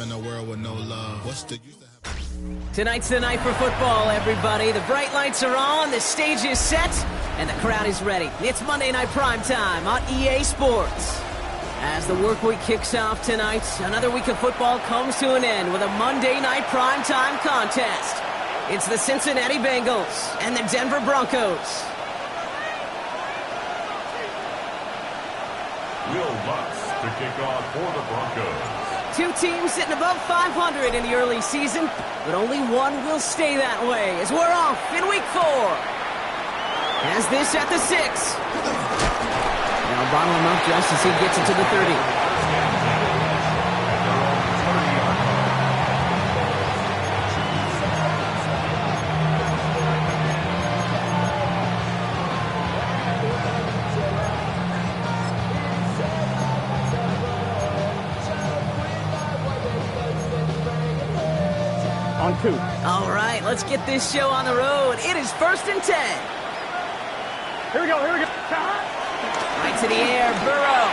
in a world with no love. Tonight's the night for football, everybody. The bright lights are on, the stage is set, and the crowd is ready. It's Monday Night Primetime on EA Sports. As the work week kicks off tonight, another week of football comes to an end with a Monday Night Primetime contest. It's the Cincinnati Bengals and the Denver Broncos. Will Lutz to kick off for the Broncos. Two teams sitting above 500 in the early season, but only one will stay that way as we're off in week 4. As this at the 6. Now bottle him up just as he gets it to the 30. On 2. All right, let's get this show on the road. It is 1st and 10. Here we go. Right to the air, Burrow.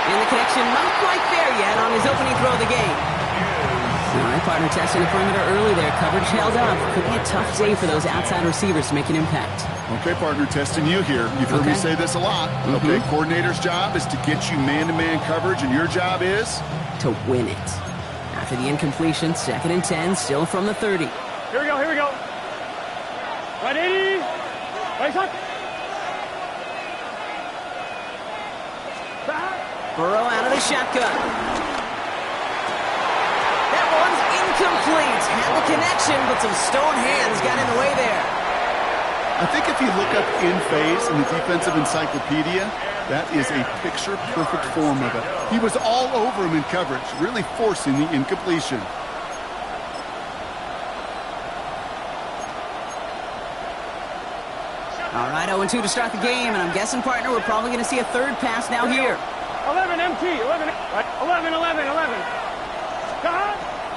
And the connection not quite there yet on his opening throw of the game. All right, partner testing the perimeter early there. Coverage held up. Could be a tough day for those outside receivers to make an impact. Okay, partner, testing you here. You've heard me say this a lot. Okay, coordinator's job is to get you man-to-man coverage, and your job is? To win it. After the incompletion, 2nd and 10, still from the 30. Here we go. Right 80. Right shot. Burrow out of the shotgun. That one's incomplete. Had the connection, but some stone hands got in the way there. I think if you look up in phase in the defensive encyclopedia, that is a picture-perfect form of it. He was all over him in coverage, really forcing the incompletion. All right, 0-2 to start the game, and I'm guessing, partner, we're probably going to see a third pass now here. 11 MT. 11. 11.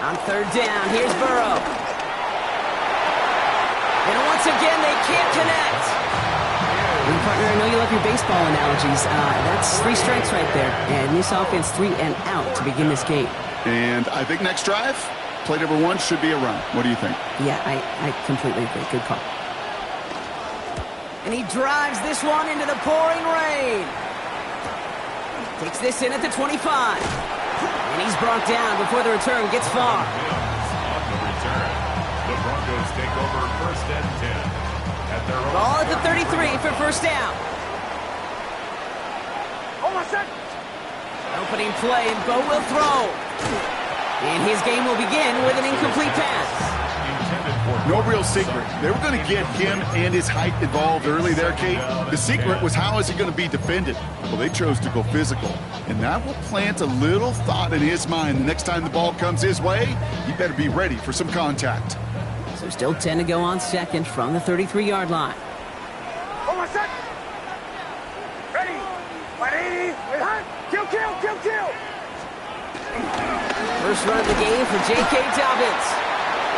On 3rd down, here's Burrow. And once again, they can't connect. And partner, I know you love your baseball analogies. That's 3 strikes right there. And this offense 3 and out to begin this game. And I think next drive, play number 1 should be a run. What do you think? Yeah, I completely agree. Good call. And he drives this one into the pouring rain. Takes this in at the 25. And he's brought down before the return gets far. On the return, the Broncos take over 1st and 10. At their own Ball at the 33 for 1st down. Oh, my set. Opening play, and Bo will throw. And his game will begin with an incomplete pass. No real secret. They were going to get him and his height involved early there, Kate. The secret was, how is he going to be defended? Well, they chose to go physical. And that will plant a little thought in his mind. The next time the ball comes his way, he better be ready for some contact. So still 10 to go on 2nd from the 33-yard line. Oh, my set. Ready. Right 80. Kill. First run of the game for J.K. Dobbins.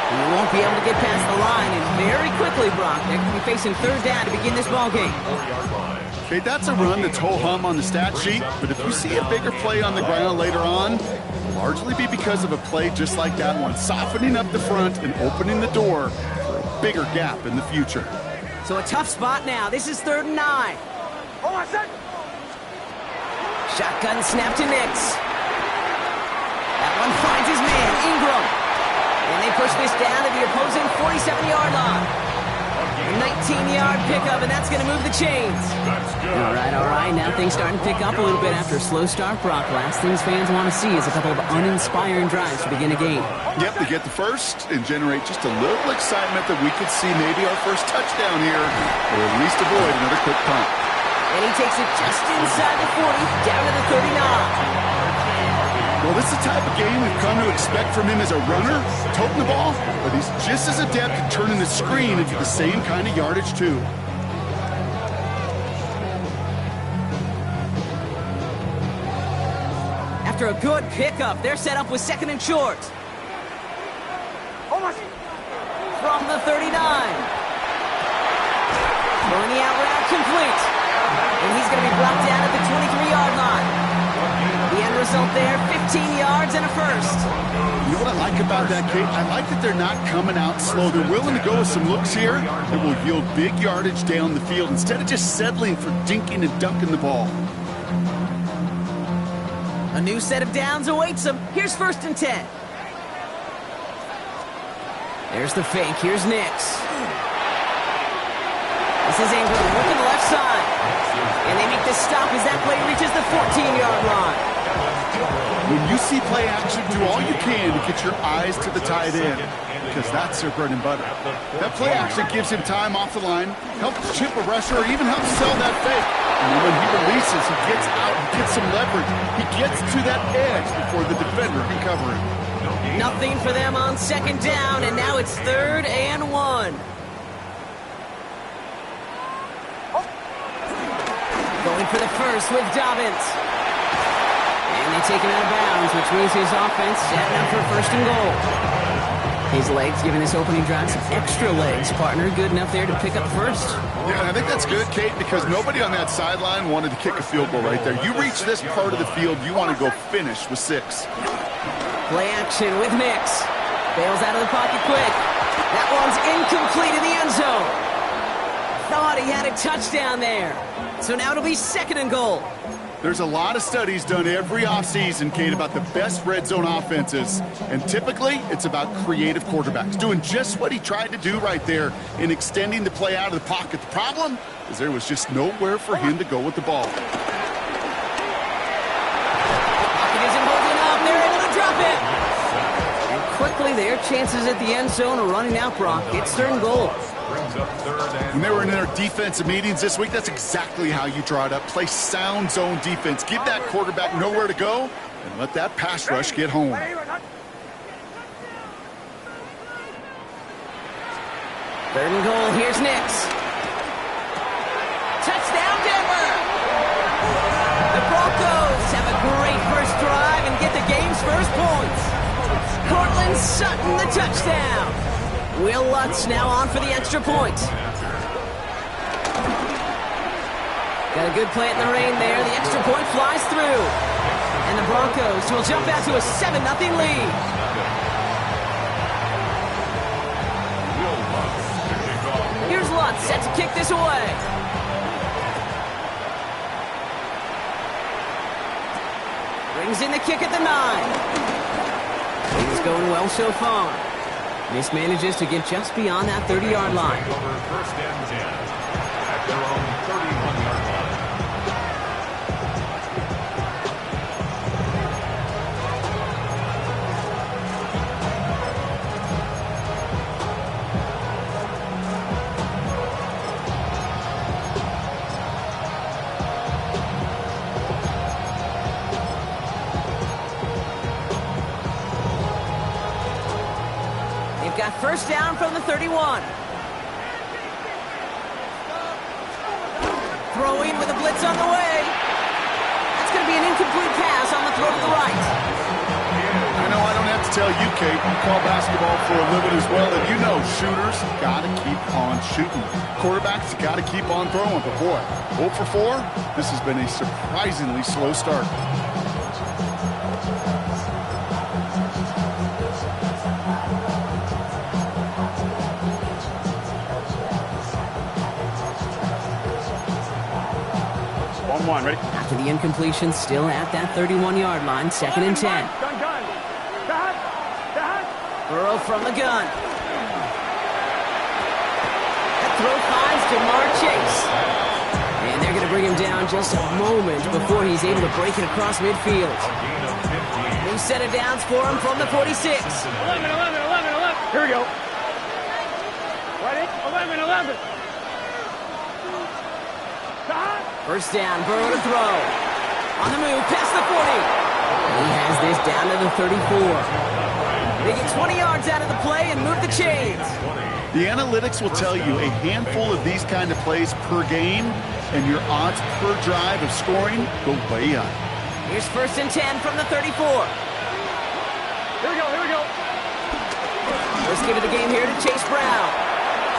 He won't be able to get past the line, and very quickly, Brock, they're going to be facing 3rd down to begin this ball game. Okay, that's a run that's ho-hum on the stat sheet, but if you see a bigger play on the ground later on, it'll largely be because of a play just like that one, softening up the front and opening the door for a bigger gap in the future. So a tough spot now. This is 3rd and 9. Oh, my set. Shotgun snap to Nix. That one finds his man, Ingram. And they push this down to the opposing 47-yard line. A 19-yard pickup, and that's going to move the chains. That's good. All right. Now things starting to pick up a little bit after a slow start, Brock. Last things fans want to see is a couple of uninspiring drives to begin a game. Yep, they get the first and generate just a little excitement that we could see maybe our first touchdown here, or at least avoid another quick punt. And he takes it just inside the 40, down to the 39. Well, this is the type of game we've come to expect from him as a runner, toting the ball, but he's just as adept at turning the screen into the same kind of yardage, too. After a good pickup, they're set up with 2nd and short. From the 39. Throwing the out route complete. And he's going to be brought down at the 23-yard line. The end result there, 15 yards and a first. You know what I like about that, Kate? I like that they're not coming out slow. They're willing to go with some looks here that will yield big yardage down the field instead of just settling for dinking and dunking the ball. A new set of downs awaits them. Here's 1st and 10. There's the fake. Here's Nix. This is Ingram working the left side. And they make the stop as that play reaches the 14-yard line. When you see play action, do all you can to get your eyes to the tight end, because that's their bread and butter. That play action gives him time off the line, helps chip a rusher, or even helps sell that fake. And then when he releases, he gets out and gets some leverage. He gets to that edge before the defender can cover him. Nothing for them on 2nd down, and now it's 3rd and 1. Going for the first with Dobbins. And they take him out of bounds, which means his offense setting up for 1st and goal. His legs giving this opening drive some extra legs, partner. Good enough there to pick up first. Yeah, I think that's good, Kate, because nobody on that sideline wanted to kick a field goal right there. You reach this part of the field, you want to go finish with 6. Play action with Nix. Bails out of the pocket quick. That one's incomplete in the end zone. Thought he had a touchdown there. So now it'll be 2nd and goal. There's a lot of studies done every offseason, Kate, about the best red zone offenses. And typically, it's about creative quarterbacks, doing just what he tried to do right there in extending the play out of the pocket. The problem is there was just nowhere for him to go with the ball. Pocket isn't holding up. They're able to drop it. And quickly, their chances at the end zone are running out, Brock. It's 3rd and goal. When they were in their defensive meetings this week, that's exactly how you draw it up. Play sound zone defense. Give that quarterback nowhere to go and let that pass rush get home. 3rd and goal. Here's Nix. Touchdown, Denver! The Broncos have a great first drive and get the game's first points. Cortland Sutton, the touchdown. Will Lutz now on for the extra point. Got a good play in the rain there. The extra point flies through. And the Broncos will jump out to a 7-0 lead. Here's Lutz set to kick this away. Brings in the kick at the 9. Things going well so far. Mismanages to get just beyond that 30-yard line. Over 1st and 10 at their own 31-yard line. Got 1st down from the 31. Throwing with a blitz on the way. That's going to be an incomplete pass on the throw to the right. I know I don't have to tell you, Kate. You call basketball for a living as well, and you know shooters got to keep on shooting. Quarterbacks got to keep on throwing. But boy, 0 for 4, this has been a surprisingly slow start. Ready? After the incompletion, still at that 31-yard line, 2nd and 10. Burrow from the gun. That throw finds Jamar Chase. And they're going to bring him down just a moment before he's able to break it across midfield. New set of downs for him from the 46. 11. Here we go. Ready? 11. 1st down, Burrow to throw. On the move, past the 40. He has this down to the 34. They get 20 yards out of the play and move the chains. The analytics will tell you a handful of these kind of plays per game, and your odds per drive of scoring go way up. Here's 1st and 10 from the 34. Here we go. First give of the game here to Chase Brown.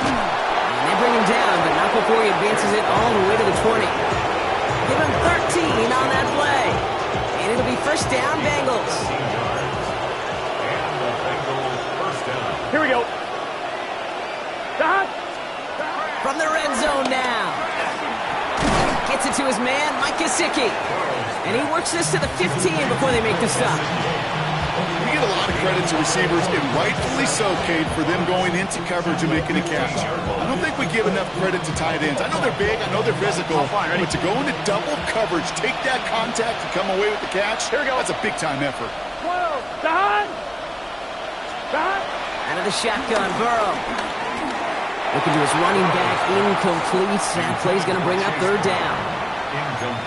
And they bring him down, but not before he advances it all the way to the 20. Give him 13 on that play. And it'll be first down, Bengals. And the Bengals first down. Here we go. From the red zone now. Gets it to his man, Mike Gesicki. And he works this to the 15 before they make the stop. We get a lot of credit to receivers, and rightfully so, Cade, for them going into coverage and making a catch. I don't think we give enough credit to tight ends. I know they're big, I know they're physical, but to go into double coverage, take that contact, and come away with the catch, that's a big-time effort. Out of the shotgun, Burrow. Looking to his running back, incomplete. That play's going to bring up third down.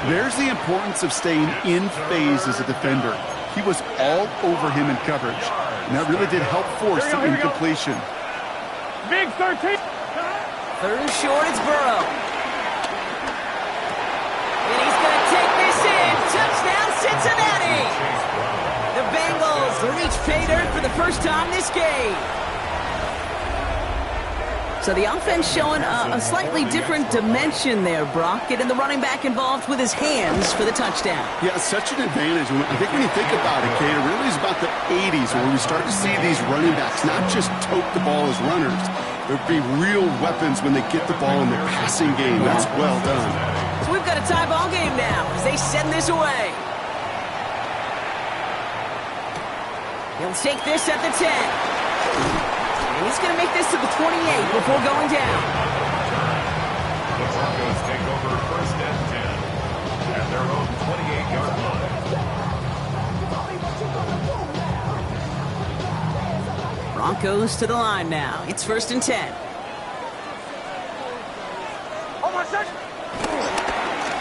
There's the importance of staying in phase as a defender. He was all over him in coverage, and that really did help force the incompletion. Big 13. Third and short, it's Burrow. And he's going to take this in. Touchdown, Cincinnati! The Bengals reach pay dirt for the first time this game. So the offense showing a slightly different dimension there, Brock. Getting the running back involved with his hands for the touchdown. Yeah, such an advantage. I think when you think about it, Kate, it really is about the 80s where we start to see these running backs not just tote the ball as runners. There'd be real weapons when they get the ball in the passing game. That's well done. So we've got a tie ball game now as they send this away. He'll take this at the 10. And he's going to make this to the 28 before going down. The Broncos take over first and 10 at their own 28-yard line. Broncos to the line now. It's first and 10.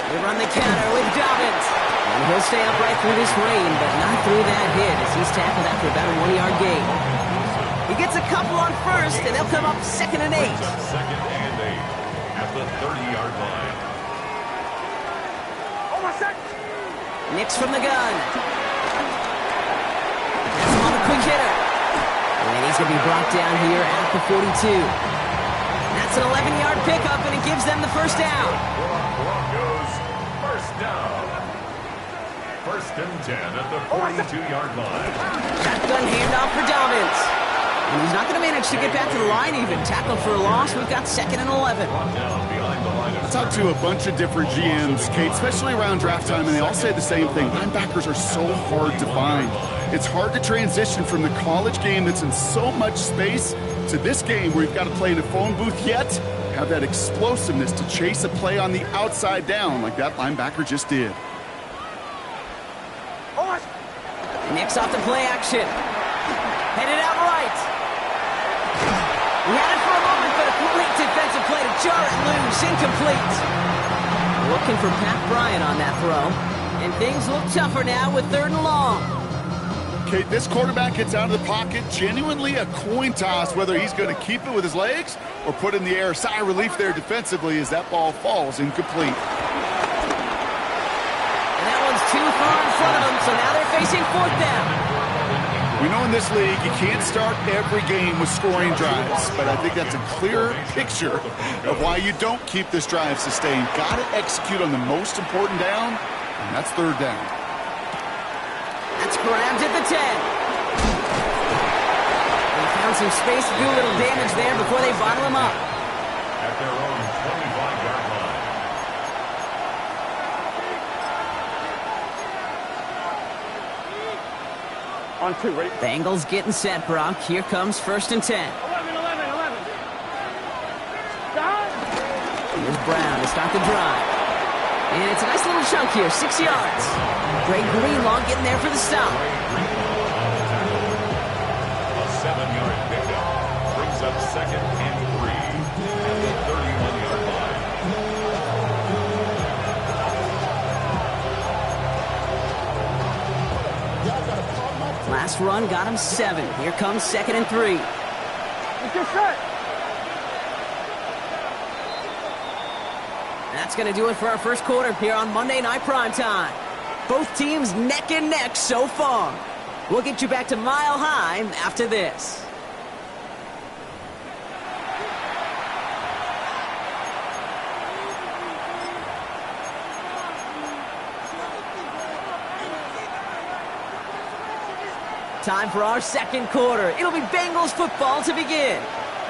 They run the counter with Dobbins. And he'll stay upright through this rain, but not through that hit as he's tackled after about a 1-yard gain. He gets a couple on first, and they'll come up second and 8. Second and 8 at the 30-yard line. Nix from the gun. That's him on the quick hitter. And he's going to be brought down here at the 42. That's an 11-yard pickup, and it gives them the first down. Broncos first down. First and 10 at the 42-yard line. Shotgun handoff for Dobbins. And he's not going to manage to get back to the line even. Tackled for a loss. We've got second and 11. I talked to a bunch of different GMs, Kate, especially around draft time, and they all say the same thing. Linebackers are so hard to find. It's hard to transition from the college game that's in so much space to this game where you've got to play in a phone booth yet have that explosiveness to chase a play on the outside down like that linebacker just did. Nix off the play action. Headed out right. He had it for a moment, but a complete defensive play to jar it loose. Incomplete. Looking for Pat Bryant on that throw. And things look tougher now with third and long. Okay, this quarterback gets out of the pocket. Genuinely a coin toss whether he's going to keep it with his legs or put it in the air. Sigh of relief there defensively as that ball falls incomplete. And that one's too far in front of them, so now they're facing fourth down. We know in this league you can't start every game with scoring drives, but I think that's a clear picture of why you don't keep this drive sustained. Got to execute on the most important down, and that's third down. That's grabbed at the 10. They found some space to do a little damage there before they bottle him up. At their own 25-yard line. On 2, ready? Bengals getting set, Brock. Here comes first and 10. 11. Here's Brown to start the drive. And it's a nice little chunk here, 6 yards. Great Greenlaw getting there for the stop. A 7-yard pickup brings up second and 3 at the 31-yard line. Last run got him 7. Here comes second and 3. That's going to do it for our first quarter here on Monday Night Primetime. Both teams neck and neck so far. We'll get you back to Mile High after this. Time for our second quarter. It'll be Bengals football to begin.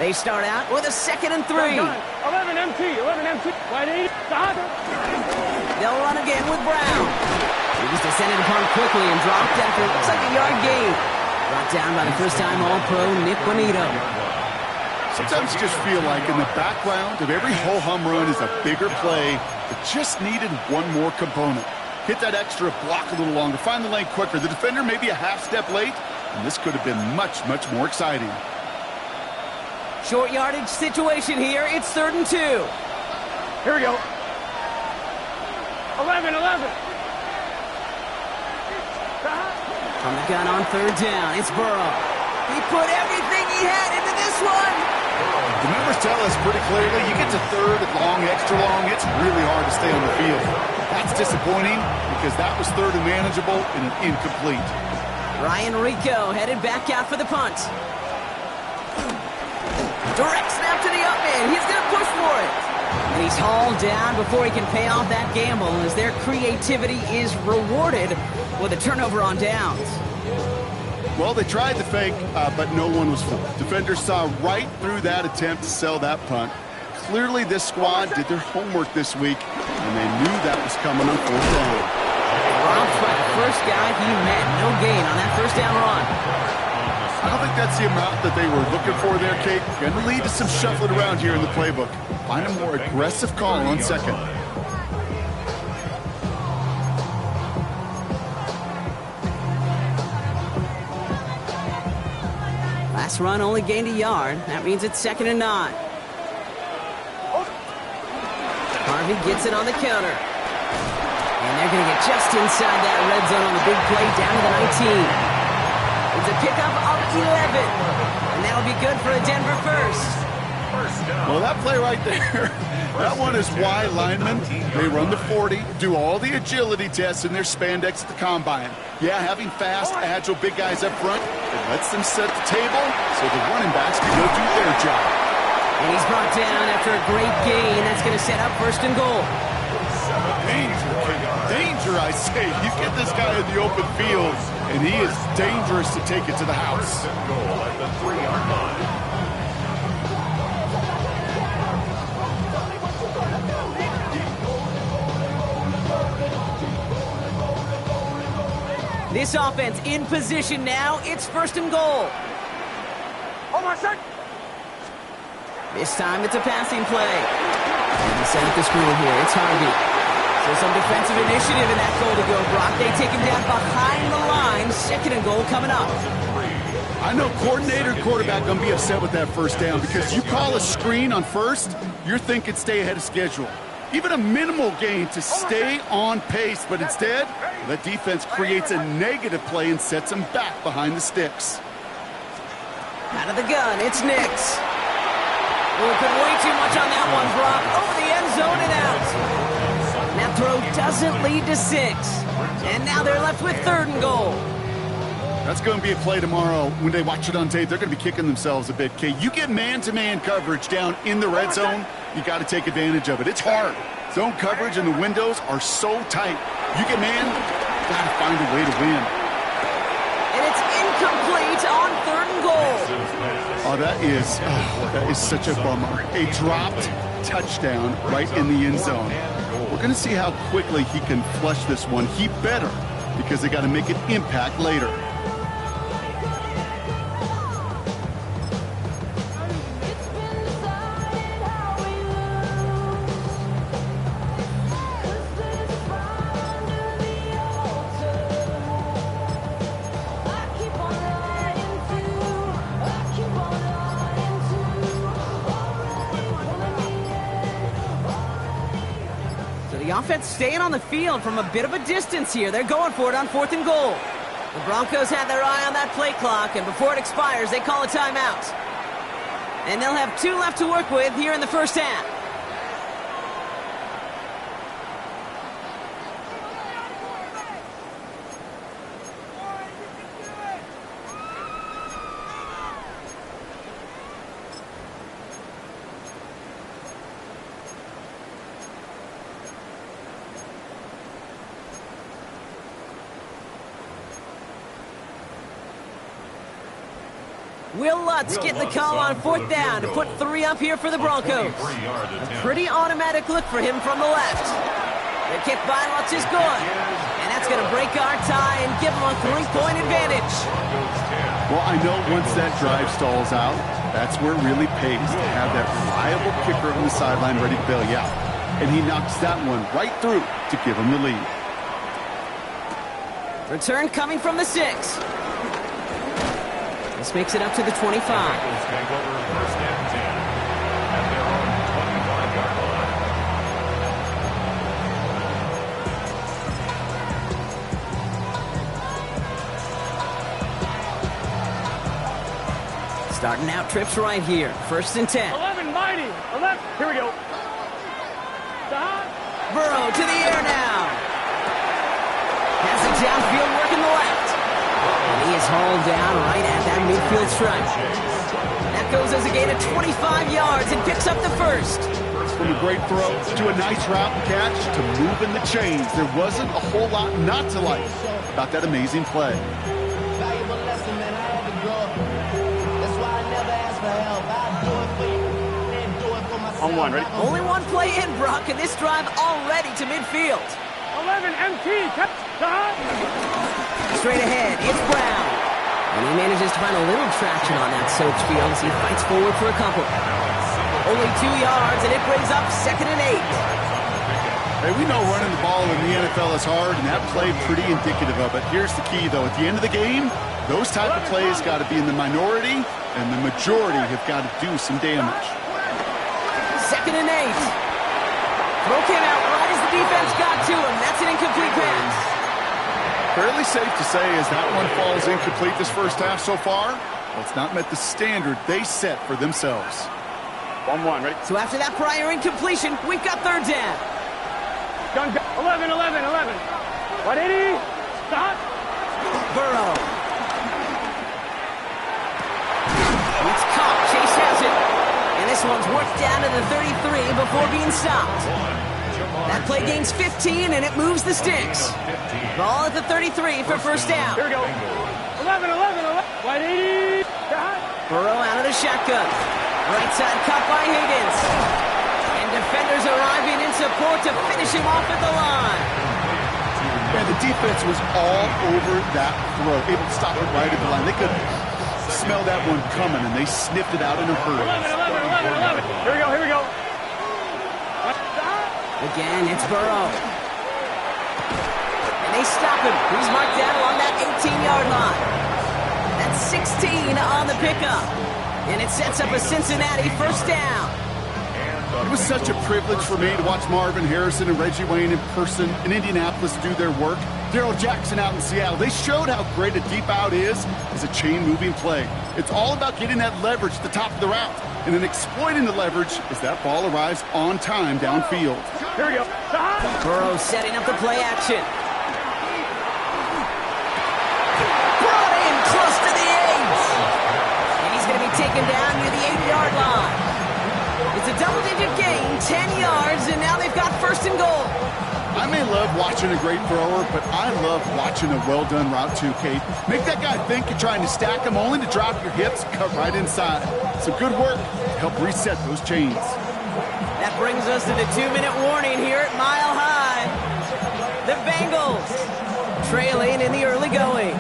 They start out with a 2nd and 3. 11 MT. Wide 8. They'll run again with Brown. He was descended upon quickly and dropped after it looks like a yard gain. Brought down by the first-time All-Pro Nick Bonito. Sometimes you just feel like in the background of every ho-hum run is a bigger play that just needed one more component. Hit that extra block a little longer, find the lane quicker. The defender may be a half step late, and this could have been much, much more exciting. Short yardage situation here. It's 3rd and 2. Here we go. 11. From the gun on 3rd down, it's Burrow. He put everything he had into this one. The numbers tell us pretty clearly, you get to 3rd and long, extra long, it's really hard to stay on the field. That's disappointing because that was 3rd and manageable and an incomplete. Ryan Rico headed back out for the punt. Direct snap to the up man. He's going to push for it. And he's hauled down before he can pay off that gamble as their creativity is rewarded with a turnover on downs. Well, they tried the fake, but no one was fooled. Defenders saw right through that attempt to sell that punt. Clearly, this squad did their homework this week, and they knew that was coming on 4th down. Robbed by the first guy he met. No gain on that 1st down run. I don't think that's the amount that they were looking for there, Kate. Going to lead to some shuffling around here in the playbook. Find a more aggressive call on 2nd. Last run only gained a yard. That means it's 2nd and 9. Harvey gets it on the counter. And they're going to get just inside that red zone on the big play down to the 19. It's a pickup of 11. And that'll be good for a Denver first. Well, that play right there, that one is why linemen, they run the 40, do all the agility tests in their spandex at the combine. Yeah, having fast, agile, big guys up front, it lets them set the table so the running backs can go do their job. And he's brought down after a great gain. That's going to set up 1st and goal. Danger, I say. You get this guy in the open field, and he is dangerous to take it to the house. Goal at the 3-yard line. This offense in position now. It's 1st and goal. Oh, my son. This time it's a passing play. And set up the screen here. It's Harvey. So some defensive initiative in that goal to go, Brock. They take him down behind the line. 2nd and goal coming up. I know coordinator and quarterback going to be upset with that 1st down because you call a screen on 1st, you're thinking stay ahead of schedule. Even a minimal gain to stay on pace, but instead, that defense creates a negative play and sets them back behind the sticks. Out of the gun, it's Nix. Oh, put way too much on that one, Brock. Over the end zone and out. That throw doesn't lead to 6. And now they're left with 3rd and goal. That's going to be a play tomorrow. When they watch it on tape, they're going to be kicking themselves a bit. Okay, you get man-to-man coverage down in the red zone, you got to take advantage of it. It's hard. Zone coverage and the windows are so tight. You get man, got to find a way to win. And it's incomplete on 3rd and goal. Oh, that is such a bummer. A dropped touchdown right in the end zone. We're going to see how quickly he can flush this one. He better, because they got to make an impact later. The offense staying on the field from a bit of a distance here. They're going for it on 4th and goal. The Broncos had their eye on that play clock, and before it expires, they call a timeout. And they'll have 2 left to work with here in the 1st half. Will Lutz getting the call on 4th down to put 3 up here for the Broncos. A pretty automatic look for him from the left. The kick by Lutz is good. And that's going to break our tie and give him a 3-point advantage. Well, I know once that drive stalls out, that's where it really pays to have that reliable kicker on the sideline ready to bail you out. And he knocks that one right through to give him the lead. Return coming from the 6. This makes it up to the 25. Bengals take over 1st and 10 at their own 25-yard line. Starting out trips right here. 1st and 10. 11, mighty. 11. Here we go. Burrow to the air now. Has it downfield working the left. And he is hauled down right at that midfield stripe. That goes as a gain of 25 yards and picks up the 1st. From a great throw to a nice route and catch to moving the chains. There wasn't a whole lot not to like about that amazing play. Valuable lesson, man. I had to grow up. That's why I never ask for help. I do it for you and do it for myself. On 1, ready? Only one play in, Brock, and this drive already to midfield. 11, MT. Straight ahead, it's Brown. And he manages to find a little traction on that soaked field as he fights forward for a couple. Only 2 yards, and it brings up 2nd and 8. Hey, we know running the ball in the NFL is hard, and that play pretty indicative of it. Here's the key, though. At the end of the game, those type of plays got to be in the minority, and the majority have got to do some damage. 2nd and 8. Throw came out right as the defense got to him. That's an incomplete pass. Fairly safe to say as that one falls incomplete this first half so far, well, it's not met the standard they set for themselves. 1, ready? So after that prior incompletion, we've got 3rd down. 11. 180. Stop. Burrow. It's caught. Chase has it. And this one's worked down to the 33 before being stopped. That play gains 15, and it moves the sticks. Ball at the 33 for 1st down. Here we go. 11. 180. Stop. Burrow out of the shotgun. Right side cut by Higgins. And defenders arriving in support to finish him off at the line. Yeah, the defense was all over that throw, able to stop it right at the line. They could smell that one coming, and they sniffed it out in a hurry. 11. Here we go. Again, it's Burrow. And they stop him. He's marked down along that 18-yard line. That's 16 on the pickup. And it sets up a Cincinnati 1st down. It was such a privilege for me to watch Marvin Harrison and Reggie Wayne in person in Indianapolis do their work. Darrell Jackson out in Seattle. They showed how great a deep out is as a chain-moving play. It's all about getting that leverage at the top of the route and then exploiting the leverage as that ball arrives on time downfield. Here we go. Burrow setting up the play action. Brought in close to the 8. And he's going to be taken down near the 8-yard line. It's a double-digit gain, 10 yards, and now they've got 1st and goal. I may love watching a great thrower, but I love watching a well-done route too, Kate. Make that guy think you're trying to stack him only to drop your hips, cut right inside. Some good work to help reset those chains. That brings us to the 2-minute warning here at Mile High. The Bengals trailing in the early going.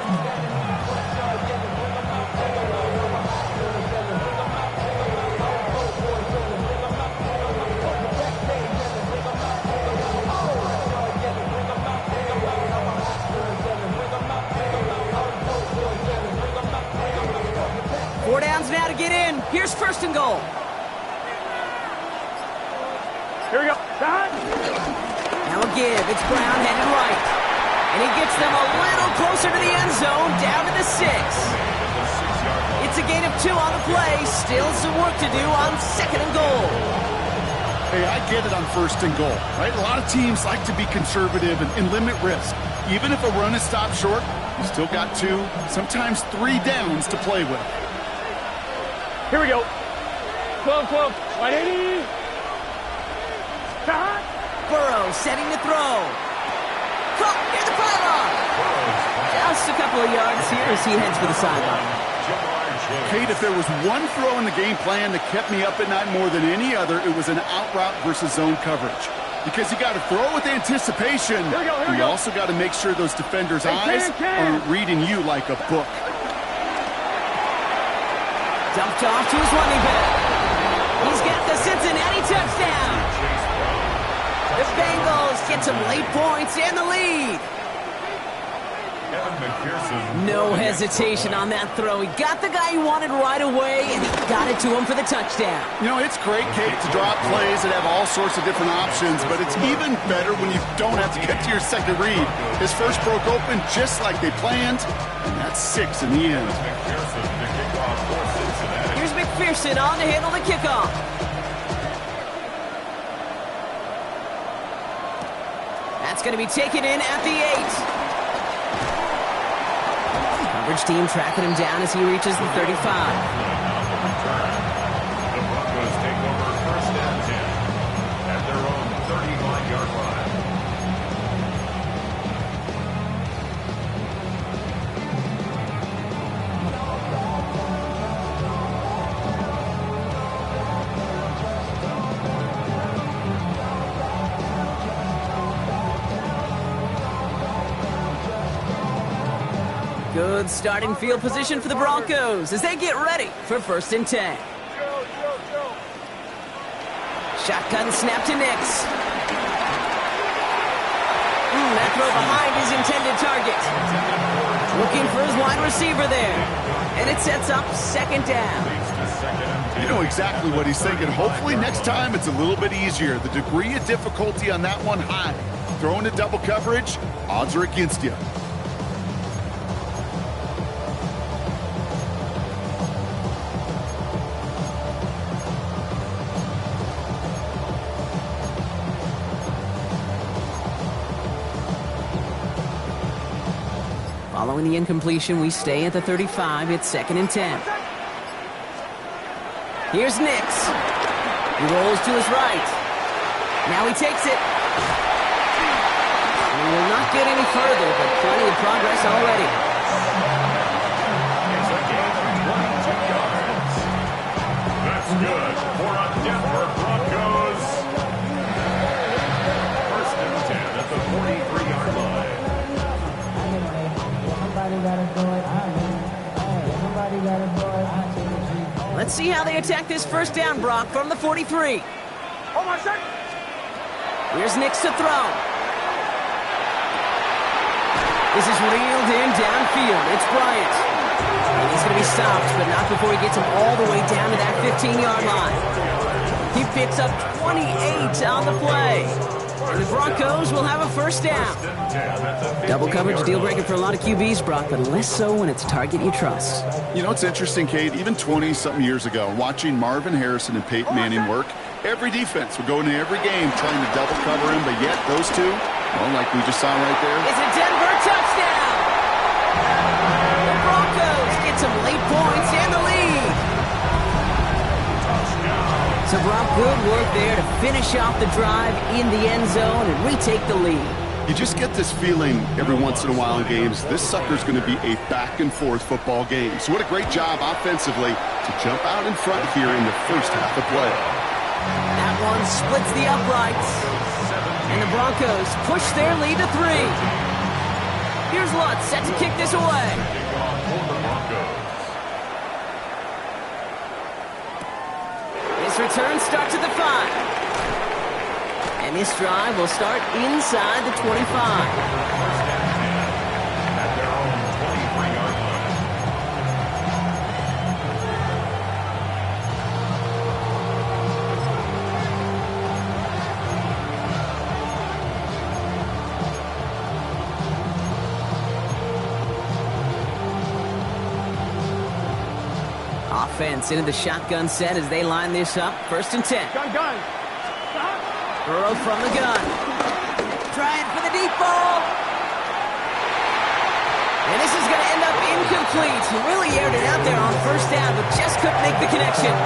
Four downs now to get in. Here's 1st and goal. Here we go. Now a give. It's Brown headed right. And he gets them a little closer to the end zone, down to the 6. It's a gain of 2 on the play. Still some work to do on 2nd and goal. Hey, I get it on 1st and goal, right? A lot of teams like to be conservative and limit risk. Even if a run is stopped short, you still got 2, sometimes 3 downs to play with. Here we go. 12. 180. Stop. Burrow setting to throw. Caught near the pylon. Just a couple of yards here as he heads for the sideline. Kate, if there was one throw in the game plan that kept me up at night more than any other, it was an out route versus zone coverage. Because you got to throw with anticipation, and you also got to make sure those defenders' eyes aren't reading you like a book. Dumped off to his running back. He's got the Cincinnati touchdown. The Bengals get some late points in the lead. No hesitation on that throw. He got the guy he wanted right away, and he got it to him for the touchdown. You know, it's great, Kate, to draw up plays that have all sorts of different options, but it's even better when you don't have to get to your second read. His first broke open just like they planned, and that's 6 in the end. Here's McPherson on to handle the kickoff. That's going to be taken in at the 8. Coverage team tracking him down as he reaches the 35. The Broncos take over 1st and 10 at their own 35-yard line. Good starting field position for the Broncos as they get ready for 1st and 10. Shotgun snap to Nix. That throw behind his intended target. Looking for his wide receiver there. And it sets up 2nd down. You know exactly what he's thinking. Hopefully next time it's a little bit easier. The degree of difficulty on that one high. Throwing to double coverage, odds are against you. Following the incompletion, we stay at the 35. It's 2nd and 10. Here's Nix. He rolls to his right. Now he takes it. He will not get any further, but plenty of progress already. It's a gain of 22 yards. That's good for a Denver Broncos. 1st and 10 at the 43-yard line. Let's see how they attack this 1st down, Brock, from the 43. Here's Nix to throw. This is reeled in downfield. It's Bryant. And he's going to be stopped, but not before he gets him all the way down to that 15-yard line. He picks up 28 on the play. And the Broncos will have a 1st down. Double coverage deal breaker for a lot of QBs, Brock, but less so when it's target you trust. You know, it's interesting, Kate, even 20-something years ago, watching Marvin Harrison and Peyton Manning work, every defense would go into every game trying to double cover him, but yet those two, well, like we just saw right there. It's a Denver touchdown! The Broncos get some late points in the lead. So, Brock, good work there to finish off the drive in the end zone and retake the lead. You just get this feeling every once in a while in games, this sucker's going to be a back-and-forth football game. So what a great job offensively to jump out in front here in the first half of play. That one splits the uprights. And the Broncos push their lead to 3. Here's Lutz set to kick this away. This return starts at the 5. And this drive will start inside the 25. At their own 23-yard line. Offense into the shotgun set as they line this up. 1st and 10. Gun. Burrow from the gun. Trying for the deep ball. And this is going to end up incomplete. He really aired it out there on 1st down, but just couldn't make the connection.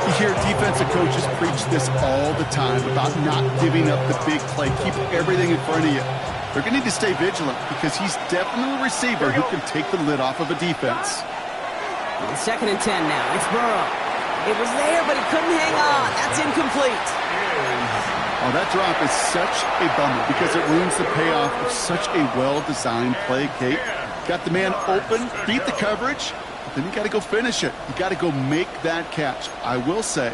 You hear defensive coaches preach this all the time about not giving up the big play. Keep everything in front of you. They're going to need to stay vigilant because he's definitely a receiver who can take the lid off of a defense. On 2nd and 10 now. It's Burrow. It was there, but he couldn't hang on. That's incomplete. Oh, that drop is such a bummer because it ruins the payoff of such a well-designed play, Kate. Got the man open, beat the coverage, but then you got to go finish it. You got to go make that catch. I will say,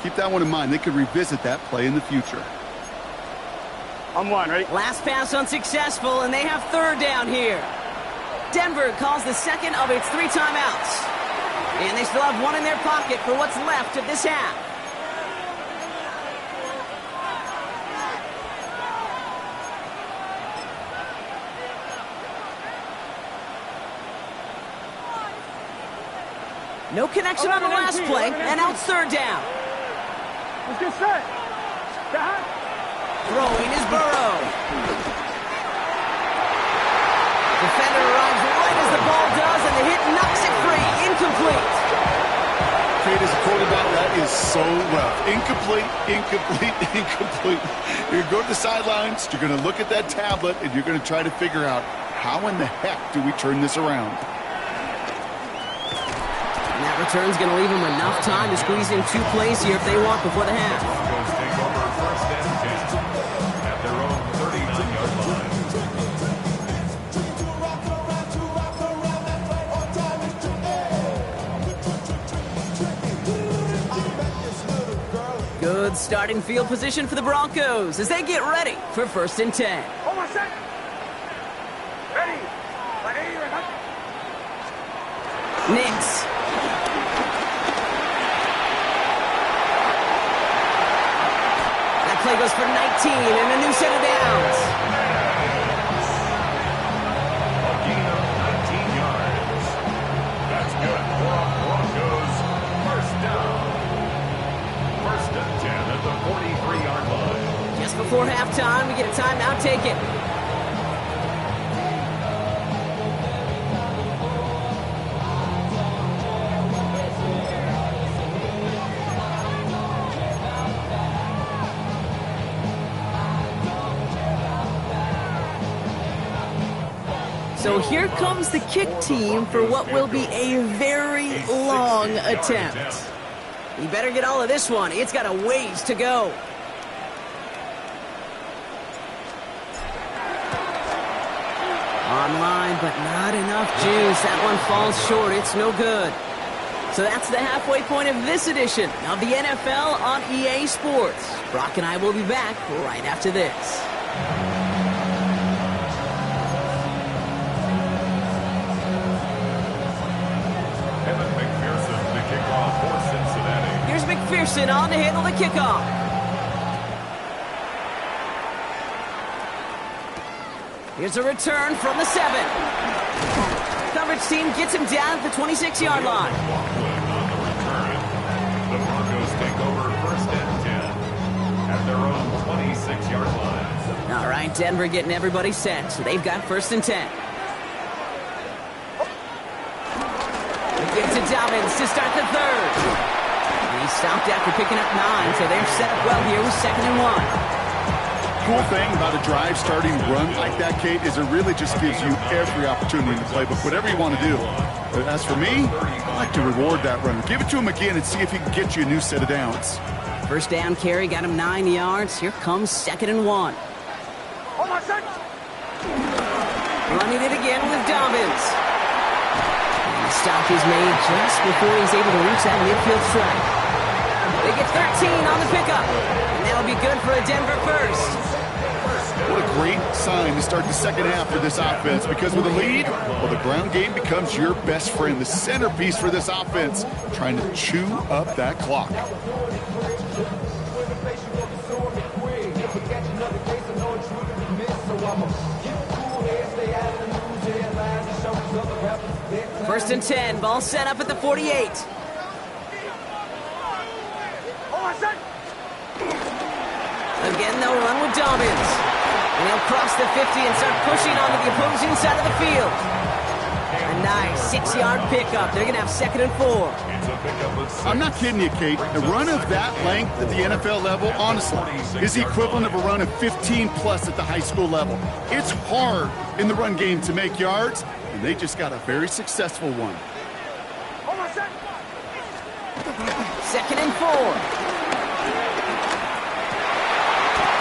keep that one in mind. They could revisit that play in the future. I'm one, right? Last pass unsuccessful, and they have 3rd down here. Denver calls the 2nd of its 3 timeouts. And they still have 1 in their pocket for what's left of this half. No connection on the last play, and now it's 3rd down. Let's get set. Throwing is Burrow. Defender arrives right as the ball does, and the hit knocks it free. Incomplete. Kate, as a quarterback, that is so rough. Incomplete, incomplete, incomplete. You're going to go to the sidelines, you're going to look at that tablet, and you're going to try to figure out how in the heck do we turn this around. And that return's going to leave them enough time to squeeze in 2 plays here if they want before the half. Broncos take over 1st and 10 at their own 39-yard line. Good starting field position for the Broncos as they get ready for 1st and 10. Hold on a sec. Ready. Nix. That play goes for 19 and a new set of downs. A gain of 19 yards. That's good for a Broncos 1st down. 1st and 10 at the 43-yard line. Just before halftime, we get a timeout taken. So here comes the kick team for what will be a very long attempt. You better get all of this one. It's got a ways to go. Online, but not enough juice. That one falls short. It's no good. So that's the halfway point of this edition of the NFL on EA Sports. Brock and I will be back right after this. Here's McPherson on to handle the kickoff. Here's a return from the 7. Coverage team gets him down at the 26-yard line. The Broncos take over 1st and 10 at their own 26-yard line. All right, Denver getting everybody set. So they've got 1st and 10. Give it to Dobbins to start the 3rd. And he stopped after picking up 9, so they're set up well here with 2nd and 1. Cool thing about a drive starting run like that, Kate, is it really just gives you every opportunity to play, but whatever you want to do. But as for me, I like to reward that runner. Give it to him again and see if he can get you a new set of downs. 1st down carry got him 9 yards. Here comes 2nd and 1. Hold on a sec. Running it again with Dobbins. And the stop is made just before he's able to reach that midfield strike. They get 13 on the pickup. And that'll be good for a Denver 1st. What a great sign to start the 2nd half for this offense, because with a lead, well, the ground game becomes your best friend, the centerpiece for this offense, trying to chew up that clock. First and 10, ball set up at the 48. Again, they'll run with Dobbins. And he'll cross the 50 and start pushing onto the opposing side of the field. A nice 6-yard pickup. They're going to have 2nd and 4. I'm not kidding you, Kate. A run of that length at the NFL level, honestly, is the equivalent of a run of 15-plus at the high school level. It's hard in the run game to make yards, and they just got a very successful one. Second and 4.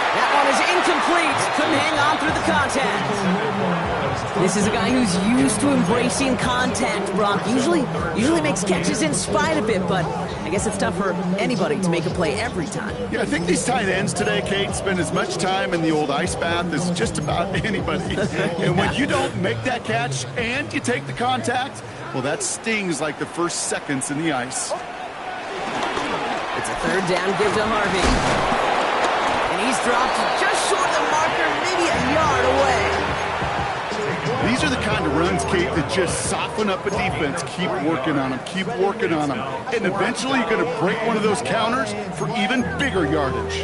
That one is incomplete. Couldn't hang on through the contact. This is a guy who's used to embracing contact, Brock. Usually makes catches in spite of it, but I guess it's tough for anybody to make a play every time. Yeah, I think these tight ends today, Kate, spend as much time in the old ice bath as just about anybody. And when you don't make that catch and you take the contact, well, that stings like the first seconds in the ice. It's a third down, give to Harvey. And he's dropped just short of the marker, maybe a yard away. These are the kind of runs, Kate, that just soften up a defense. Keep working on them, keep working on them. And eventually you're going to break one of those counters for even bigger yardage.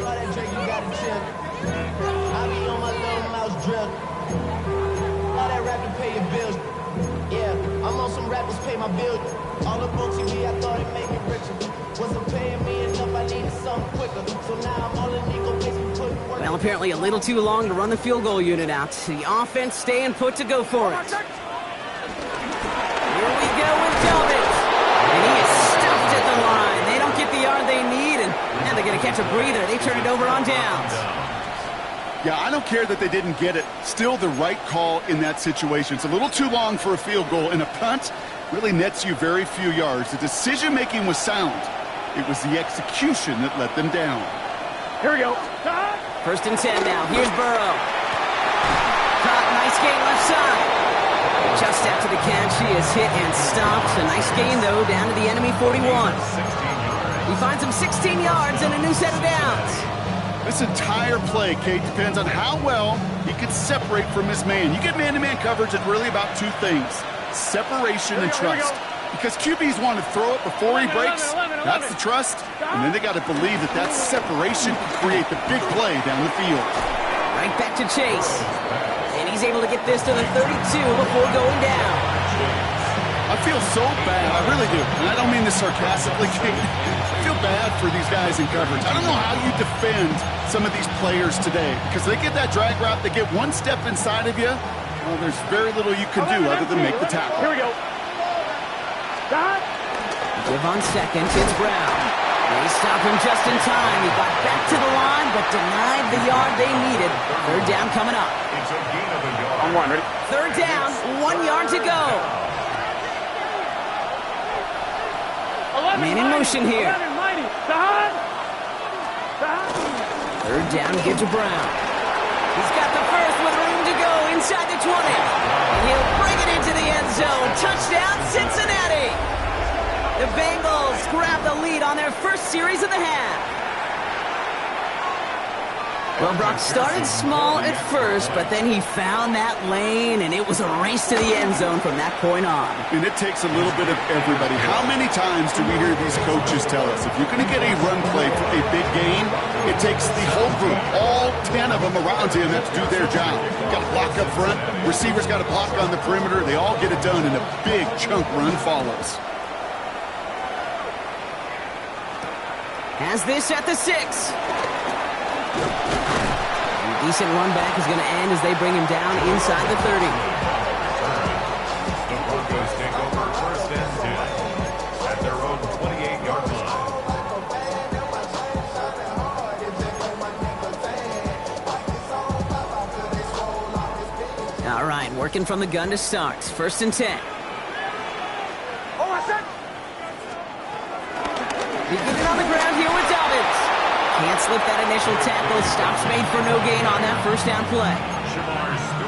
I'm on some rappers pay my bills. All the books in me, I thought it made me richer. Wasn't paying me enough, I needed something quicker. So now I'm all in Nico, makes me put work. Well, apparently a little too long to run the field goal unit out. The offense staying put to go for it. Here we go with Delvin. And he is stuffed at the line. They don't get the yard they need, and they're going to catch a breather. They turn it over on downs. Yeah, I don't care that they didn't get it. Still the right call in that situation. It's a little too long for a field goal, and a punt really nets you very few yards. The decision-making was sound. It was the execution that let them down. Here we go. First and 10 now. Here's Burrow. Caught, nice gain left side. Just after the catch, he is hit and stopped. A nice gain, though, down to the enemy 41. He finds him 16 yards and a new set of downs. This entire play, Kate, depends on how well he can separate from his man. You get man-to-man coverage, it's really about two things: separation and trust. Because QBs want to throw it before he breaks. That's the trust. And then they got to believe that that separation can create the big play down the field. Right back to Chase. And he's able to get this to the 32 before going down. I feel so bad. I really do. And I don't mean this sarcastically, Kate. I feel bad for these guys in coverage. I don't know how you defend some of these players today. Because they get that drag route, they get one step inside of you. Well, there's very little you can do other than make the tackle. Here we go. Give on second, it's Brown. They stop him just in time. He got back to the line, but denied the yard they needed. Third down coming up. It's a gain of a yard. On one, ready? Third down, 1 yard to go. Man in motion here. Third down, give to Brown. He's got the first with room to go inside the 20. And he'll bring it into the end zone. Touchdown, Cincinnati. The Bengals grab the lead on their first series of the half. Well, Brock started small at first, but then he found that lane, and it was a race to the end zone from that point on. And it takes a little bit of everybody. How many times do we hear these coaches tell us, if you're going to get a run play for a big gain, it takes the whole group, all 10 of them around him, have to do their job. Got to block up front, receivers got to block on the perimeter. They all get it done, and a big chunk run follows. Has this at the 6. Decent run back is going to end as they bring him down inside the 30. The Broncos take over first and 10 at their own 28-yard line. All right, working from the gun to start. First and 10. He gets it on the ground here with Dobbins. Can't slip that initial tackle. Stops made for no gain on that first down play.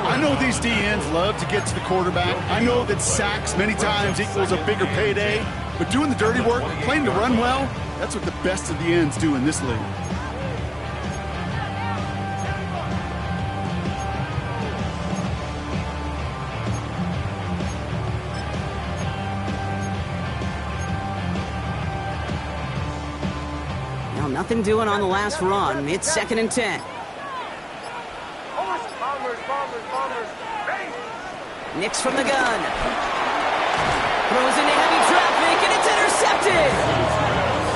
I know these DNs love to get to the quarterback. I know that sacks many times equals a bigger payday. But doing the dirty work, playing to run well, that's what the best of the ends do in this league. Nothing doing on the last run. It's second and 10. Nix from the gun. Throws into heavy traffic, and it's intercepted.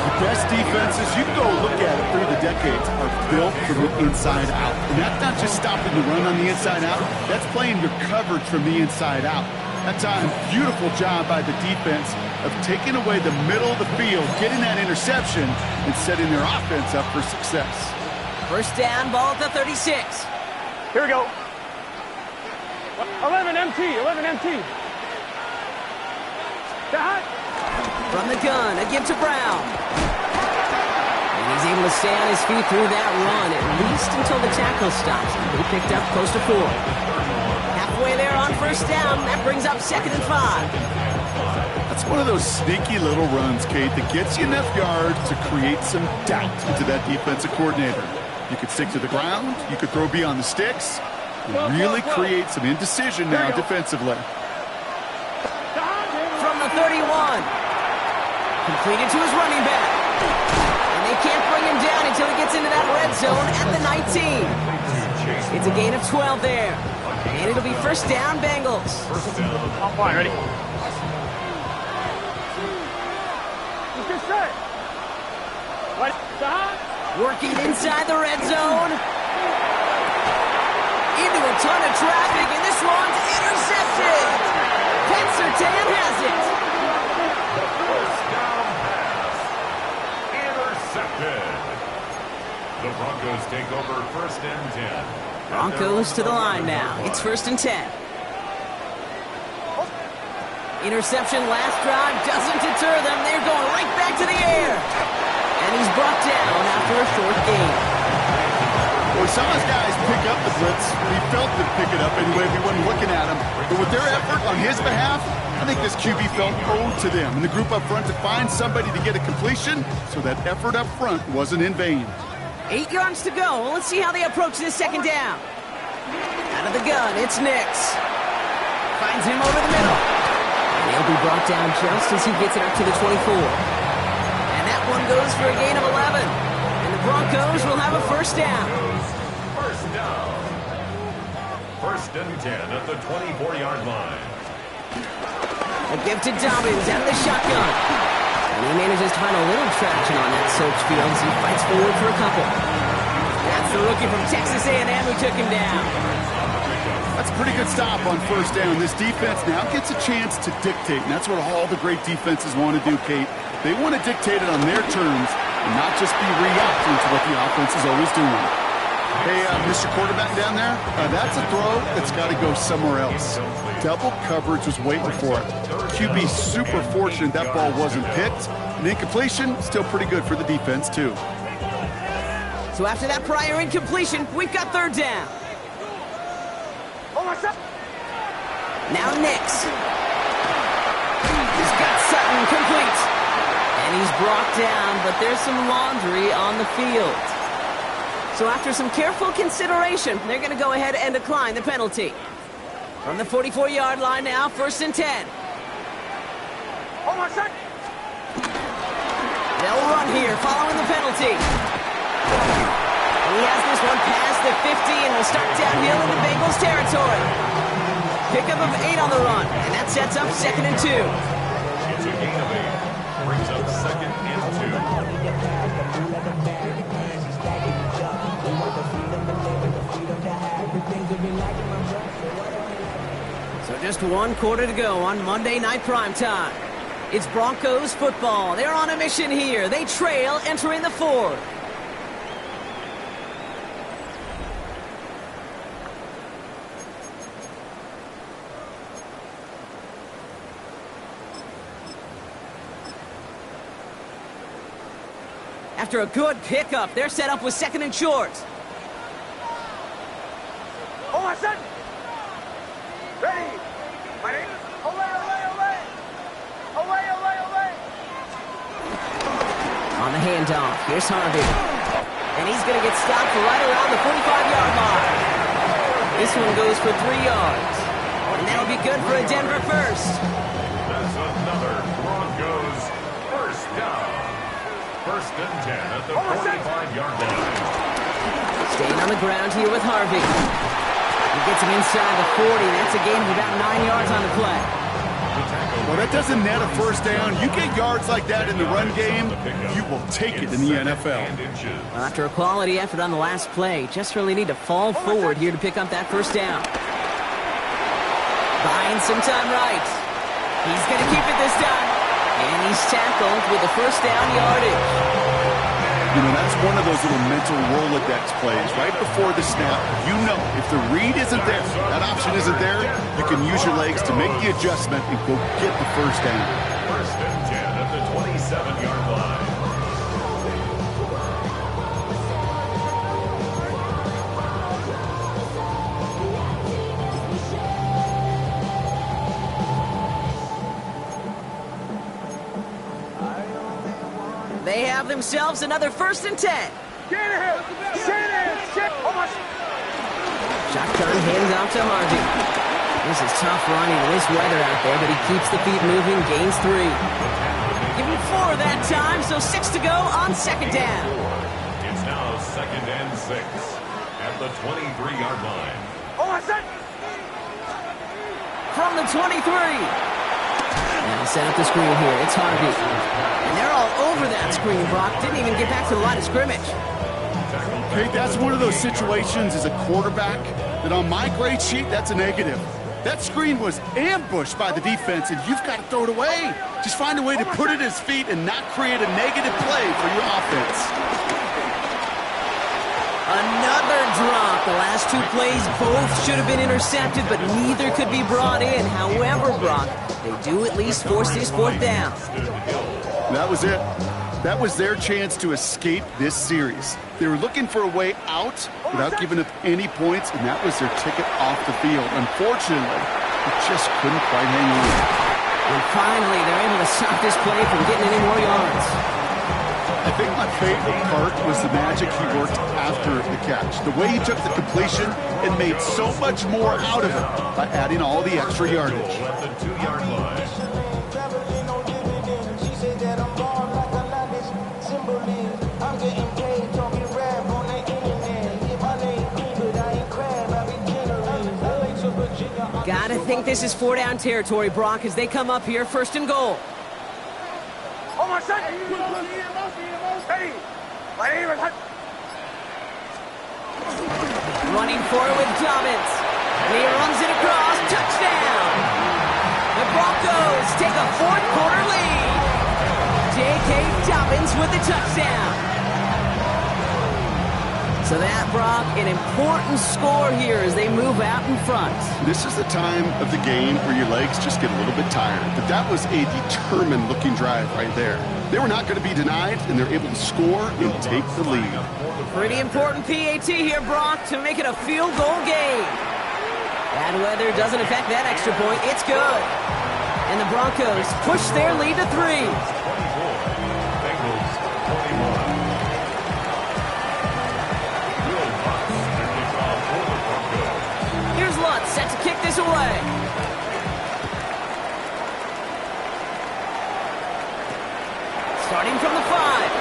The best defenses, you can go look at it through the decades, are built from the inside out. And that's not just stopping the run on the inside out. That's playing your coverage from the inside out. That time, beautiful job by the defense of taking away the middle of the field, getting that interception, and setting their offense up for success. First down, ball at the 36. Here we go. 11 MT, 11 MT. From the gun, a give to Brown. And he's able to stay on his feet through that run, at least until the tackle stops. He picked up close to 4. Halfway there on first down, that brings up 2nd and 5. That's one of those sneaky little runs, Kate, that gets you enough yards to create some doubt into that defensive coordinator. You could stick to the ground, you could throw beyond the sticks, and really create some indecision now defensively. From the 31. Completed to his running back. And they can't bring him down until he gets into that red zone at the 19. It's a gain of 12 there. And it'll be first down, Bengals. On point, ready? Just set. Working inside the red zone. Into a ton of traffic, and this one's intercepted. Pencertan has it. First down pass. Intercepted. The Broncos take over 1st and 10. Broncos to the line now. It's 1st and 10. Interception last drive doesn't deter them. They're going right back to the air. And he's brought down after a short gain. Well, we saw his guys pick up the blitz. He felt them pick it up anyway if he wasn't looking at him. But with their effort on his behalf, I think this QB felt owed to them. And the group up front to find somebody to get a completion, so that effort up front wasn't in vain. 8 yards to go. Let's see how they approach this 2nd down. Out of the gun, it's Nix. Finds him over the middle. And he'll be brought down just as he gets it up to the 24. And that one goes for a gain of 11. And the Broncos will have a first down. First down. 1st and 10 at the 24-yard line. A give to Dobbins out of the shotgun. And he manages to find a little traction on that search field as he fights forward for a couple. That's the rookie from Texas A&M who took him down. That's a pretty good stop on first down. This defense now gets a chance to dictate, and that's what all the great defenses want to do, Kate. They want to dictate it on their terms and not just be reacting to what the offense is always doing. Hey, Mr. Quarterback down there, that's a throw that's got to go somewhere else. Double coverage was waiting for it. QB super fortunate that ball wasn't picked. And incompletion, still pretty good for the defense, too. So after that prior incompletion, we've got 3rd down. Now Nix. He's got Sutton complete. And he's brought down, but there's some laundry on the field. So after some careful consideration, they're going to go ahead and decline the penalty. From the 44-yard line now, 1st and 10. They'll run here following the penalty. And he has this one past the 50 and will start downhill in the Bengals territory. Pickup of 8 on the run, and that sets up 2nd and 2. It's a gain of 8. Brings up 2nd and 2. So just 1 quarter to go on Monday Night Primetime. It's Broncos football. They're on a mission here. They trail entering the 4th. After a good pickup, they're set up with 2nd and short. Ready. On the handoff, here's Harvey. And he's going to get stopped right around the 45-yard line. This one goes for 3 yards. And that'll be good for a Denver first. That's another Broncos first down. 1st and 10 at the 45-yard line. Staying on the ground here with Harvey. He gets him inside the 40. That's a gain of about 9 yards on the play. Well, that doesn't net a first down. You get yards like that in the run game, you will take it in the NFL. Well, after a quality effort on the last play, just really need to fall forward here to pick up that first down. Buying some time right. He's going to keep it this time. And he's tackled with the first down yardage. You know, that's one of those little mental Rolodex plays. Right before the snap, you know if the read isn't there, that option isn't there, you can use your legs to make the adjustment and go get the first down. First and 10 at the 27-yard line. They have themselves another first and 10. Shotgun hands off to Harvey. This is tough running in this weather out there, but he keeps the feet moving, gains 3. Give him 4 that time, so 6 to go on second down. It's now second and 6 at the 23-yard line. From the 23. Now set up the screen here. It's Harvey. And they're all over that screen, Brock. Didn't even get back to the line of scrimmage. Okay, that's one of those situations as a quarterback that on my grade sheet, that's a negative. That screen was ambushed by the defense, and you've got to throw it away. Just find a way to put it at his feet and not create a negative play for your offense. Another drop. The last 2 plays both should have been intercepted, but neither could be brought in. However, Brock, they do at least force this 4th down. That was it. That was their chance to escape this series. They were looking for a way out without giving up any points, and that was their ticket off the field. Unfortunately, they just couldn't quite hang on. And finally, they're able to stop this play from getting any more yards. I think my favorite part was the magic he worked after the catch. The way he took the completion and made so much more out of it by adding all the extra yardage. At the 2-yard line. Gotta think this is 4-down territory, Brock, as they come up here, 1st and goal. Running forward with Dobbins. And he runs it across. Touchdown! The Broncos take a 4th-quarter lead. J.K. Dobbins with the touchdown. So that, Brock, an important score here as they move out in front. This is the time of the game where your legs just get a little bit tired. But that was a determined-looking drive right there. They were not going to be denied, and they're able to score and take the lead. Pretty important PAT here, Brock, to make it a field goal game. Bad weather doesn't affect that extra point. It's good. And the Broncos push their lead to 3. Bengals 21. Here's Lutz set to kick this away. Starting from the 5.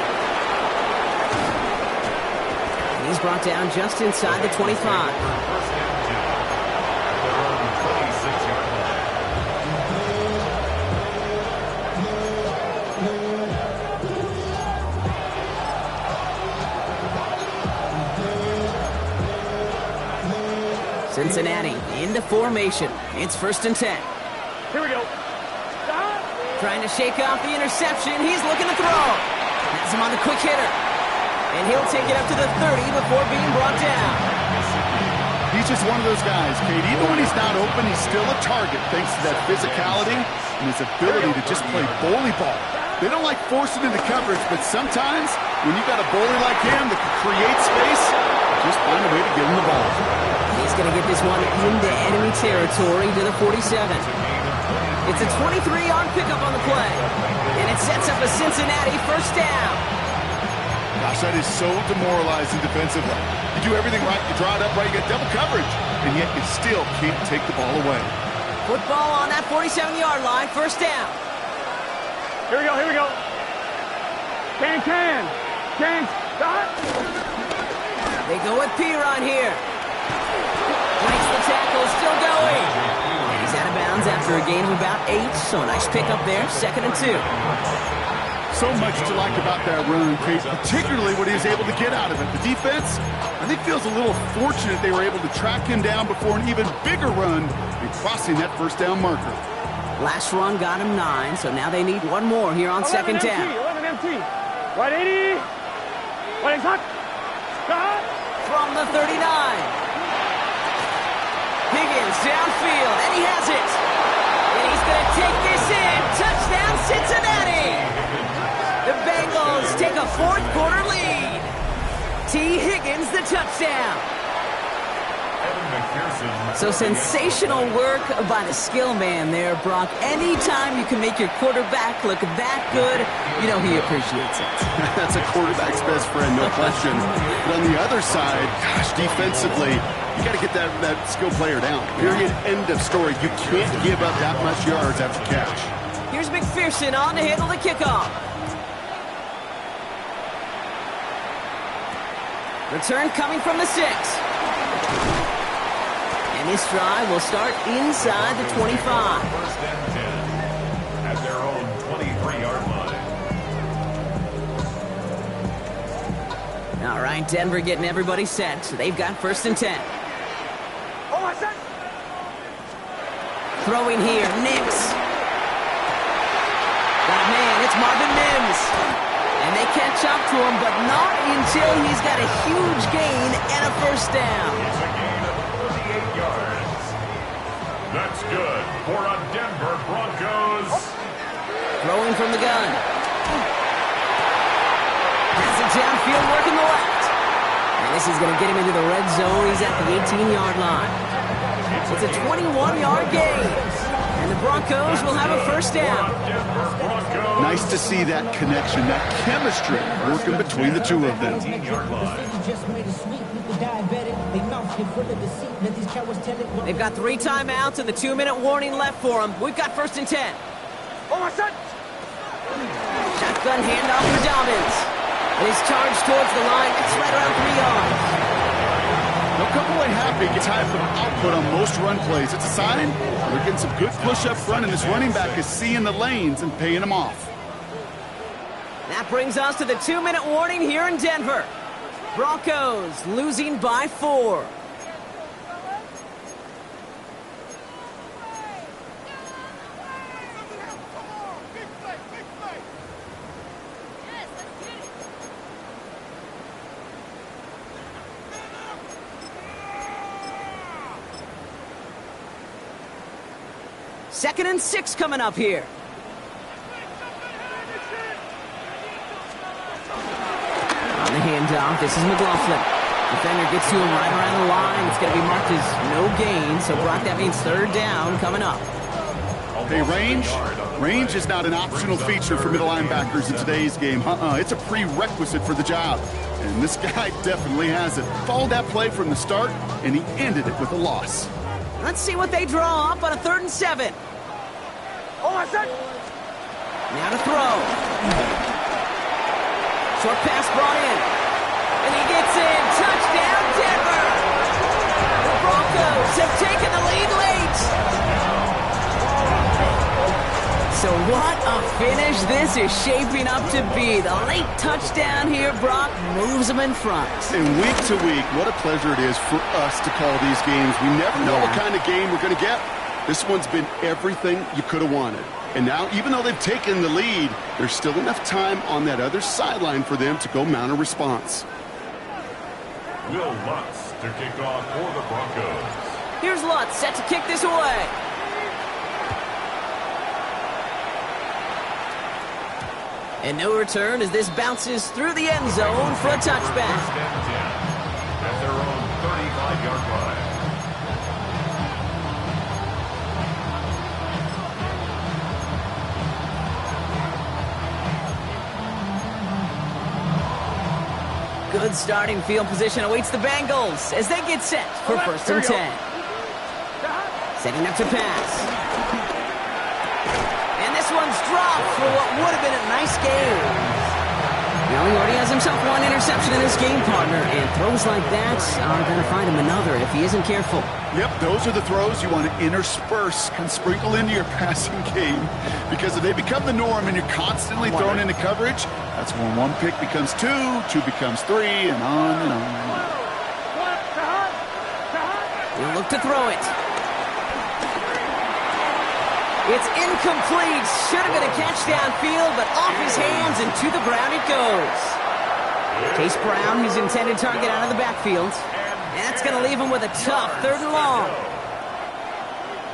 And he's brought down just inside the 25. First and 10 at their own 26-yard line. Cincinnati into formation. It's 1st and 10. Here we go. Trying to shake off the interception. He's looking to throw. Has him on the quick hitter. And he'll take it up to the 30 before being brought down. He's just one of those guys, Kate. Even when he's not open, he's still a target thanks to that physicality and his ability to just play bully ball. They don't like forcing into coverage, but sometimes when you've got a bully like him that can create space, just find a way to get him the ball. He's going to get this one into enemy territory to the 47. It's a 23-yard pickup on the play. And it sets up a Cincinnati 1st down. Gosh, that is so demoralizing defensively. You do everything right, you draw it up right, you get double coverage, and yet you still can't take the ball away. Football on that 47-yard line, 1st down. Here we go, here we go. Can. Stop. They go with Piron here. Breaks the tackle, still going. And he's out of bounds after a gain of about 8, so a nice pickup there, 2nd and 2. So much to like about that run, Kate, particularly what he was able to get out of it. The defense, I think, feels a little fortunate they were able to track him down before an even bigger run and crossing that first down marker. Last run got him 9, so now they need one more here on second down. 11 MT. Right 80. Right hot. Stop. From the 39. Higgins downfield, and he has it. And he's going to take this in. Touchdown, Cincinnati. The Bengals take a fourth-quarter lead. T. Higgins, the touchdown. So sensational work by the skill man there, Brock. Anytime you can make your quarterback look that good, you know he appreciates it. That's a quarterback's best friend, no question. But on the other side, gosh, defensively, you got to get that skill player down. Period. End of story. You can't give up that much yards after catch. Here's McPherson on to handle the kickoff. Return coming from the 6. And this drive will start inside the 25. First and 10 at their own 23-yard line. All right, Denver getting everybody set. So they've got first and 10. Oh, I said. Throwing here, Mims. Got a man, it's Marvin Mims. And they catch up to him, but not until he's got a huge gain and a first down. It's a gain of 48 yards. That's good for a Denver Broncos. Throwing from the gun. Pass it downfield, working the left. And this is going to get him into the red zone. He's at the 18-yard line. It's a 21-yard gain. And the Broncos will have a first down. Nice to see that connection, that chemistry working between the two of them. They've got 3 timeouts and the 2-minute warning left for them. We've got first and 10. Oh, I said. Shotgun handoff for Dobbins. And he's charged towards the line. It's right around 3 yards. They'll come away happy, get type of output on most run plays. It's a sign they're getting some good push up front, and this running back is seeing the lanes and paying them off. That brings us to the 2-minute warning here in Denver. Broncos losing by 4. Second and 6 coming up here. On the handoff, this is McLaughlin. Defender gets to him right around the line. It's going to be marked as no gain. So, Brock, that means third down coming up. Hey, range is not an optional feature for middle linebackers in today's game. It's a prerequisite for the job. And this guy definitely has it. Followed that play from the start, and he ended it with a loss. Let's see what they draw up on a 3rd and 7. Oh, I said. Now to throw. Short pass brought in. And he gets in. Touchdown, Denver. The Broncos have taken the lead late. So what a finish this is shaping up to be. The late touchdown here, Brock, moves them in front. And week to week, what a pleasure it is for us to call these games. We never know what kind of game we're going to get. This one's been everything you could have wanted. And now, even though they've taken the lead, there's still enough time on that other sideline for them to go mount a response. Will Lutz to kick off for the Broncos. Here's Lutz set to kick this away. And no return as this bounces through the end zone for a touchback. First and 10 at their own 35-yard line. Good starting field position awaits the Bengals as they get set for first and 10. Setting up to pass. And this one's dropped for what would have been a nice game. Well, he already has himself one interception in his game, partner, and throws like that are going to find him another if he isn't careful. Yep, those are the throws you want to intersperse, kind of sprinkle into your passing game, because if they become the norm and you're constantly thrown into coverage, that's when one pick becomes two becomes three, and on and on. He'll look to throw it. It's incomplete. Should have been a catch downfield, but off his hands and to the ground it goes. Chase Brown, his intended target, out of the backfield. And that's going to leave him with a tough 3rd and long.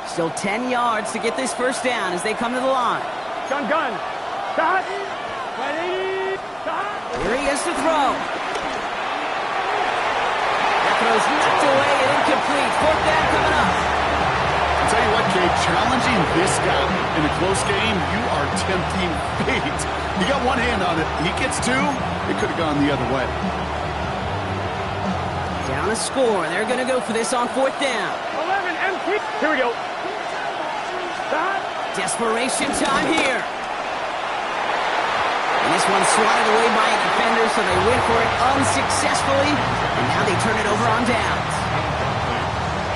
Still 10 yards to get this first down as they come to the line. Gun. Stop. Ready. Stop. Here he is to throw. That throw's knocked away and incomplete. 4th down coming up. I'll tell you what, Kate, challenging this guy in a close game, you are tempting fate. You got one hand on it. He gets two, it could have gone the other way. Down a score. They're going to go for this on 4th down. 11 empty. Here we go. Stop. Desperation time here. And this one's swatted away by a defender, so they went for it unsuccessfully. And now they turn it over on downs.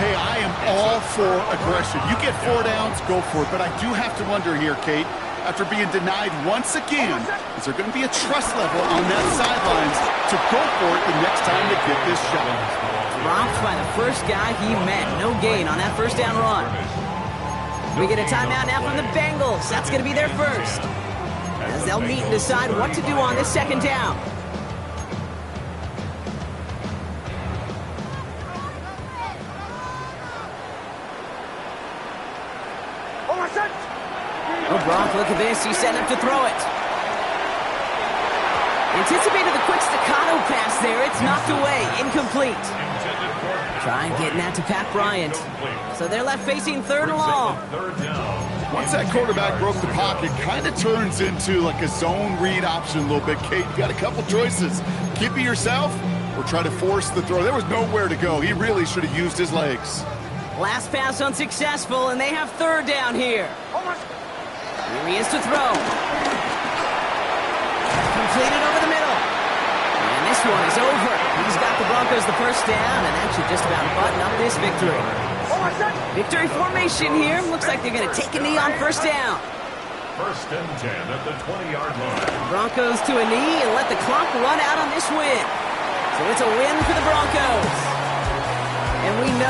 Hey, I am all for aggression. You get 4 downs, go for it. But I do have to wonder here, Kate, after being denied once again, is there going to be a trust level on that sidelines to go for it the next time they get this shot? Dropped by the first guy he met. No gain on that first down run. We get a timeout now from the Bengals. That's going to be their first, as they'll meet and decide what to do on this 2nd down. Oh, Brock, look at this. He's setting up to throw it. Anticipated the quick staccato pass there. It's knocked away. Incomplete. Trying getting that to Pat Bryant. So they're left facing 3rd and long. Once that quarterback broke the pocket, kind of turns into like a zone read option a little bit, Kate. You got a couple choices. Keep it yourself or try to force the throw. There was nowhere to go. He really should have used his legs. Last pass unsuccessful, and they have 3rd down here. Here he is to throw. Completed over the middle. And this one is over. He's got the Broncos the first down, and that should just about button up this victory. Victory formation here. Looks like they're going to take a knee on 1st down. 1st and 10 at the 20-yard line. Broncos to a knee and let the clock run out on this win. So it's a win for the Broncos. And we know